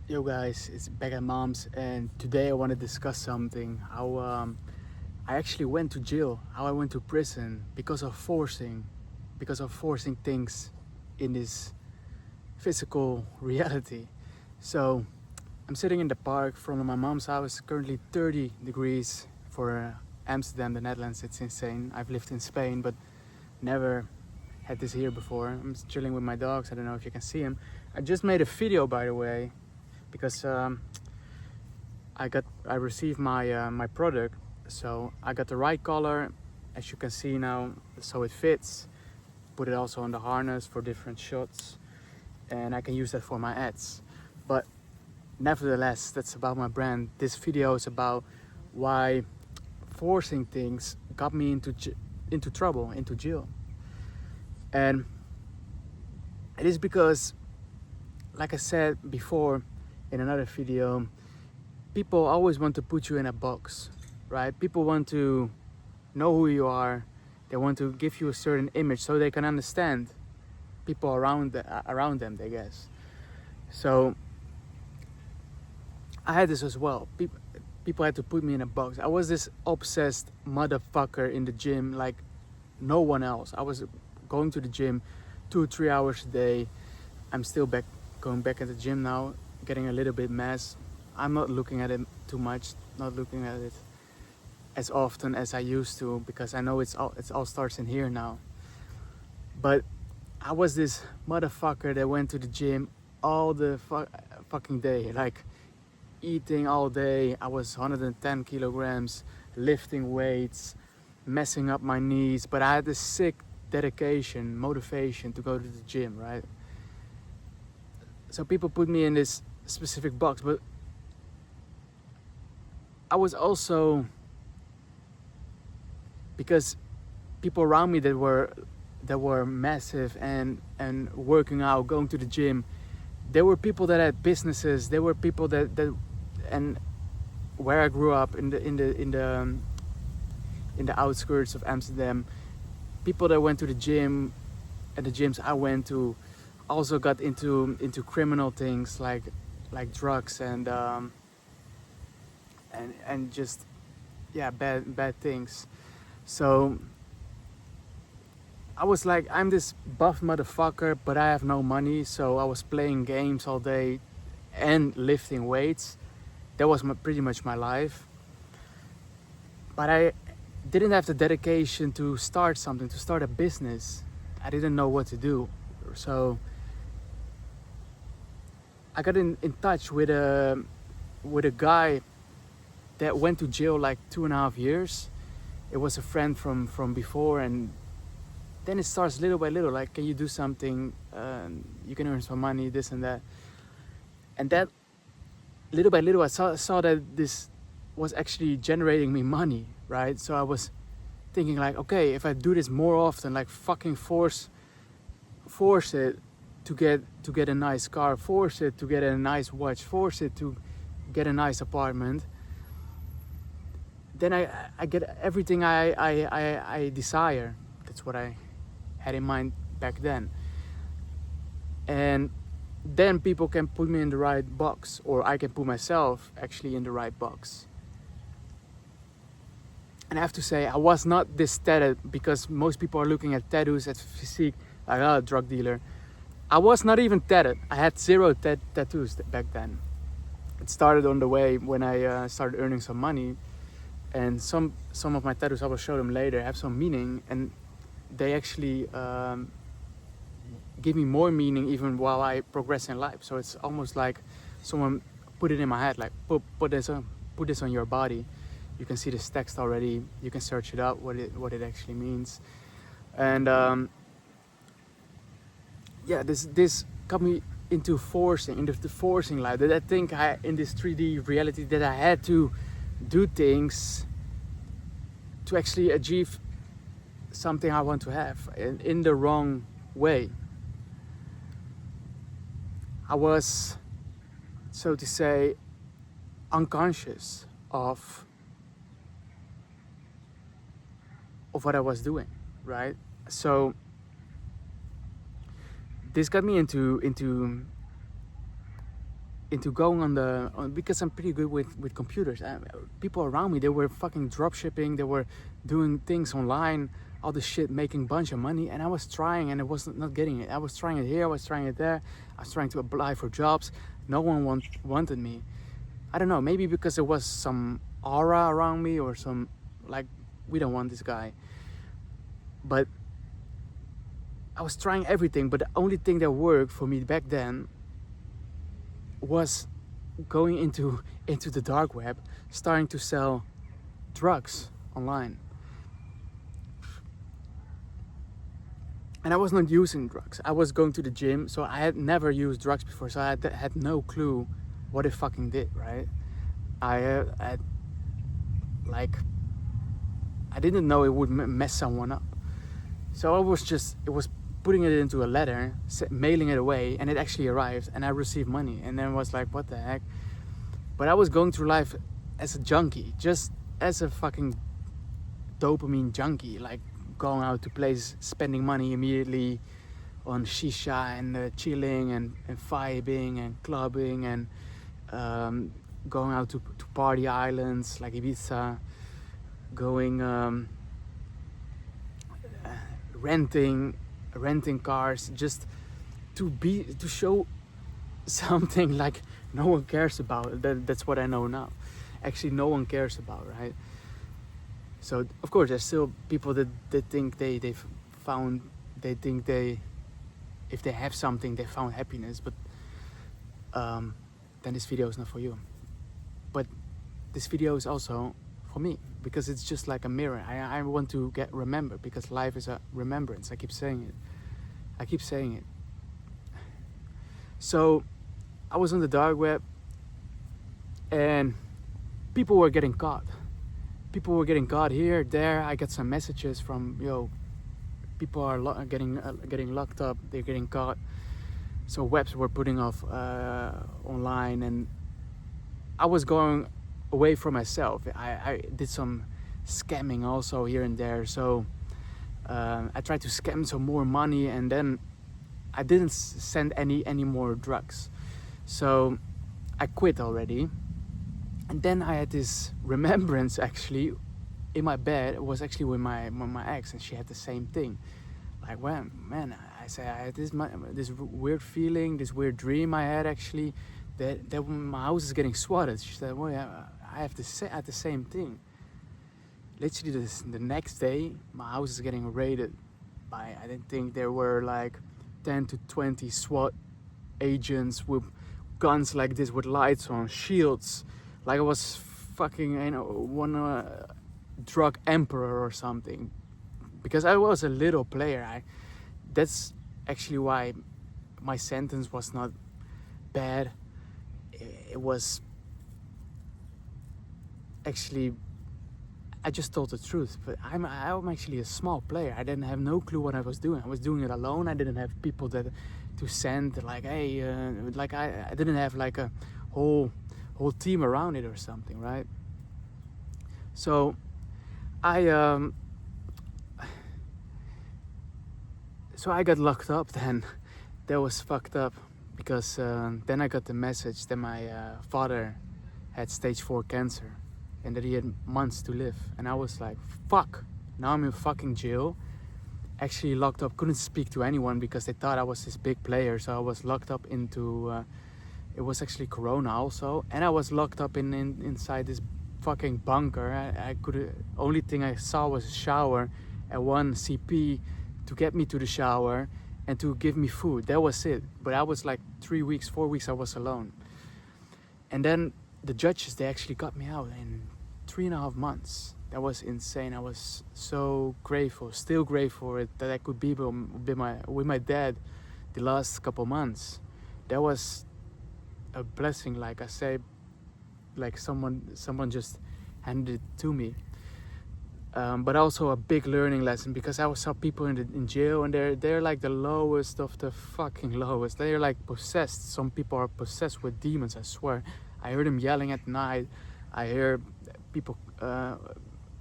Yo guys, it's back at mom's, and today I want to discuss something. How I actually went to jail, how I went to prison because of forcing things in this physical reality. So I'm sitting in the park from my mom's house. Currently 30 degrees for Amsterdam, the Netherlands. It's insane. I've lived in Spain, but never had this here before. I'm just chilling with my dogs. I don't know if you can see them. I just made a video, by the way, because I received my product, so I got the right color, as you can see now, so it fits. Put it also on the harness for different shots, and I can use that for my ads. But nevertheless, that's about my brand. This video is about why forcing things got me into trouble, into jail, and it is because, like I said before in another video, people always want to put you in a box, right? People want to know who you are. They want to give you a certain image so they can understand people around them, I guess. So I had this as well. People had to put me in a box. I was this obsessed motherfucker in the gym like no one else. I was going to the gym 2-3 hours a day. I'm still going back at the gym now, getting a little bit mess. I'm not looking at it too much, not looking at it as often as I used to, because I know it's all starts in here now. But I was this motherfucker that went to the gym all the fucking day, like eating all day. I was 110 kilograms, lifting weights, messing up my knees, but I had this sick dedication, motivation to go to the gym, right? So people put me in this specific box, but I was also, because people around me that were massive and working out, going to the gym, there were people that had businesses. There were people that and where I grew up in the outskirts of Amsterdam, people that went to the gym and the gyms I went to also got into criminal things like drugs and just bad things. So I was like, I'm this buff motherfucker, but I have no money. So I was playing games all day and lifting weights. That was pretty much my life. But I didn't have the dedication to start something, to start a business. I didn't know what to do. So I got in touch with a guy that went to jail like 2.5 years. It was a friend from before, and then it starts little by little, like, can you do something? You can earn some money, this and that. And that, little by little, I saw that this was actually generating me money, right? So I was thinking like, okay, if I do this more often, like fucking force it to get a nice car, force it to get a nice watch, force it to get a nice apartment, then I get everything I desire. That's what I had in mind back then. And then people can put me in the right box, or I can put myself actually in the right box. And I have to say, I was not this tattooed, because most people are looking at tattoos, at physique, like, oh, drug dealer. I was not even tattooed. I had 0 tattoos back then. It started on the way when I started earning some money, and some of my tattoos, I will show them later, have some meaning, and they actually give me more meaning even while I progress in life. So it's almost like someone put it in my head, like put this on your body. You can see this text already. You can search it up what it actually means, and this got me into the forcing life. That I think in this 3D reality that I had to do things to actually achieve something I want to have in the wrong way. I was, so to say, unconscious of what I was doing, right? So this got me into into going because I'm pretty good with computers. People around me, they were fucking drop shipping, they were doing things online, all this shit, making a bunch of money, and I was trying and I was not getting it. I was trying it here, I was trying it there, I was trying to apply for jobs. No one wanted me. I don't know, maybe because there was some aura around me or some, like, we don't want this guy. But I was trying everything, but the only thing that worked for me back then was going into the dark web, starting to sell drugs online. And I was not using drugs. I was going to the gym, so I had never used drugs before, so I had no clue what it fucking did, right? I didn't know it would mess someone up. So it was putting it into a letter, mailing it away, and it actually arrived, and I received money, and then was like, what the heck? But I was going through life as a junkie, just as a fucking dopamine junkie, like going out to places, spending money immediately on shisha and chilling and vibing and clubbing and going out to party islands like Ibiza, going renting cars, just to show something like no one cares about. That's what I know now. Actually, no one cares about, right? So of course, there's still people that think if they have something, they found happiness. But then this video is not for you. But this video is also for me, because it's just like a mirror. I want to get remembered, because life is a remembrance. I keep saying it. So I was on the dark web, and people were getting caught. People were getting caught here, there. I got some messages from, people are getting locked up. They're getting caught. So webs were putting off online, and I was going away from myself. I did some scamming also here and there. So I tried to scam some more money, and then I didn't send any more drugs. So I quit already. And then I had this remembrance actually in my bed. It was actually with my ex, and she had the same thing. Like, well, man, I had this weird feeling, this weird dream I had actually, that my house is getting swatted. She said, well, yeah, I have the same thing. Literally the next day, my house is getting raided by, I didn't think there were like 10 to 20 SWAT agents with guns like this, with lights on, shields. Like I was fucking, one drug emperor or something. Because I was a little player. That's actually why my sentence was not bad. It was actually, I just told the truth. But I'm actually a small player. I didn't have no clue what I was doing. I was doing it alone. I didn't have people to send, like, hey, I didn't have like a whole team around it or something, right? So I got locked up then. That was fucked up, because then I got the message that my father had stage 4 cancer and that he had months to live. And I was like, fuck, now I'm in fucking jail, actually locked up, couldn't speak to anyone because they thought I was this big player. So I was locked up into it was actually Corona also, and I was locked up inside this fucking bunker. Only thing I saw was a shower and one CP to get me to the shower and to give me food. That was it. But I was like 4 weeks I was alone. And then the judges, they actually got me out in 3.5 months. That was insane. I was so grateful, still grateful that I could be with my dad the last couple months. That was a blessing, like I say, like someone just handed it to me. But also a big learning lesson, because I saw people in jail, and they're like the lowest of the fucking lowest. They're like possessed. Some people are possessed with demons, I swear. I heard them yelling at night. I hear people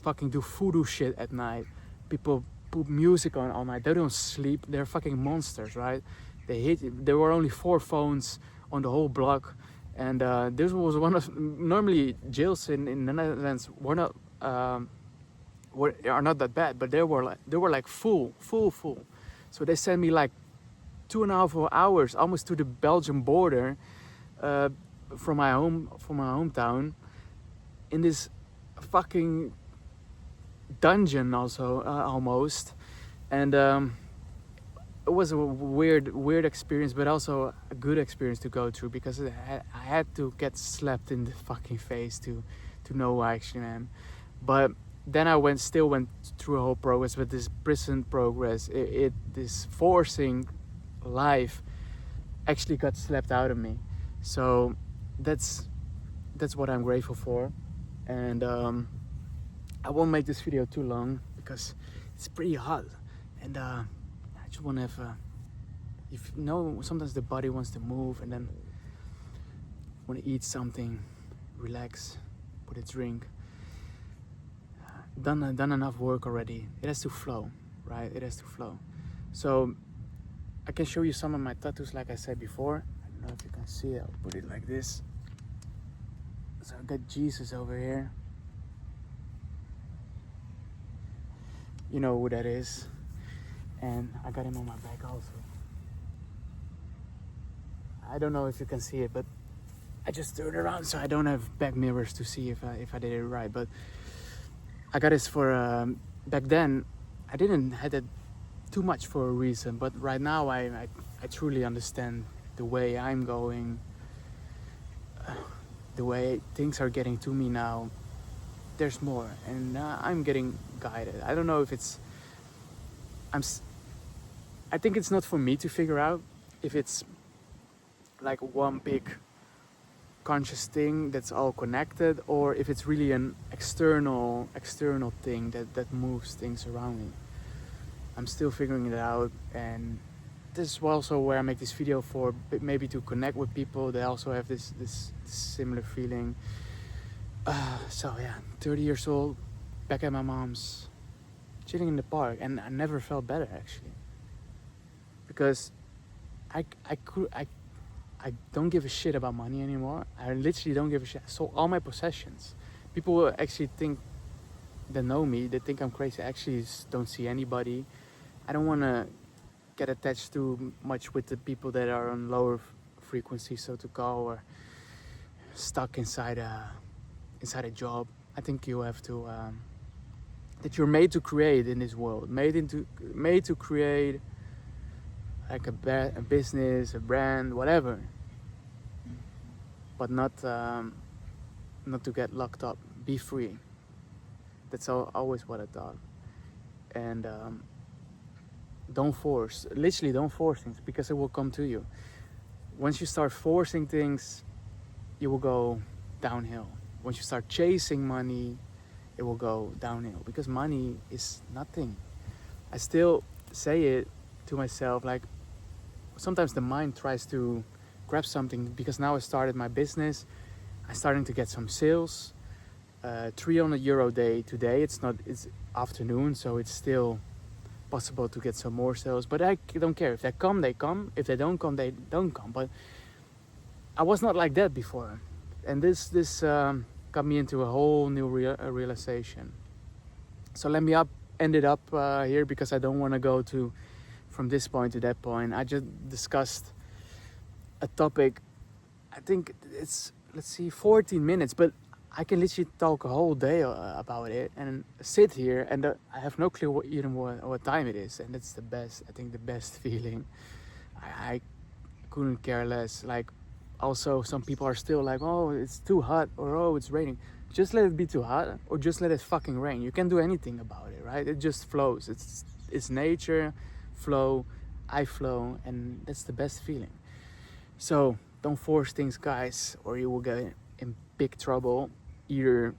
fucking do voodoo shit at night. People put music on all night. They don't sleep. They're fucking monsters, right? There were only 4 phones on the whole block, And this was one of, normally jails in the Netherlands were not are not that bad, but they were like full. So they sent me like 2.5 hours almost to the Belgian border from my hometown, in this fucking dungeon also almost. And it was a weird experience, but also a good experience to go through, because I had to get slapped in the fucking face to know who I actually am. But then I still went through a whole progress, but this prison progress, this forcing life actually got slapped out of me. So that's what I'm grateful for. And I won't make this video too long because it's pretty hot, and I just want to have sometimes the body wants to move, and then want to eat something, relax, put a drink. Done enough work already. It has to flow, right? It has to flow. So I can show you some of my tattoos, like I said before. I don't know if you can see it. I'll put it like this. So I got Jesus over here. You know who that is. And I got him on my back also. I don't know if you can see it, but I just turned around so I don't have back mirrors to see if I did it right. But I got this for back then. I didn't had it too much for a reason, but right now I truly understand the way I'm going, the way things are getting to me now. There's more, and I'm getting guided. I don't know if I think it's not for me to figure out if it's like one big conscious thing that's all connected, or if it's really an external thing that moves things around me. I'm still figuring it out, and this is also where I make this video for, maybe to connect with people that also have this similar feeling. So yeah, 30 years old, back at my mom's, chilling in the park, and I never felt better actually, because I don't give a shit about money anymore. I literally don't give a shit. I sold all my possessions. People will actually think, they know me, they think I'm crazy. I actually don't see anybody. I don't want to get attached too much with the people that are on lower frequency, so to call, or stuck inside a job. I think you have to that you're made to create in this world, made to create like a business, a brand, whatever, but not to get locked up. Be free. That's always what I thought. And don't force things, because it will come to you. Once you start forcing things, you will go downhill. Once you start chasing money, it will go downhill, because money is nothing. I still say it to myself, like sometimes the mind tries to grab something, because now I started my business. I'm starting to get some sales. 300 euro day today. It's afternoon, so it's still possible to get some more sales, but I don't care. If they come, they come. If they don't come, they don't come. But I was not like that before, and this got me into a whole new realization. So let me end it up here, because I don't want to go from this point to that point. I just discussed a topic. I think it's 14 minutes, but I can literally talk a whole day about it and sit here, and I have no clue what time it is, and that's the best feeling. I couldn't care less. Like, also some people are still like, oh, it's too hot, or oh, it's raining. Just let it be too hot, or just let it fucking rain. You can't do anything about it, right? It just flows. It's nature, flow. I flow, and that's the best feeling. So don't force things, guys, or you will get in big trouble, either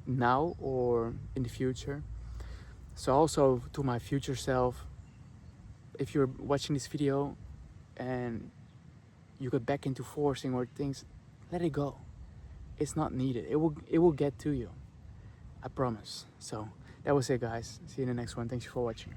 now or in the future. So also to my future self, if you're watching this video and you get back into forcing or things, let it go. It's not needed. It will get to you, I promise. So that was it, guys. See you in the next one. Thanks for watching.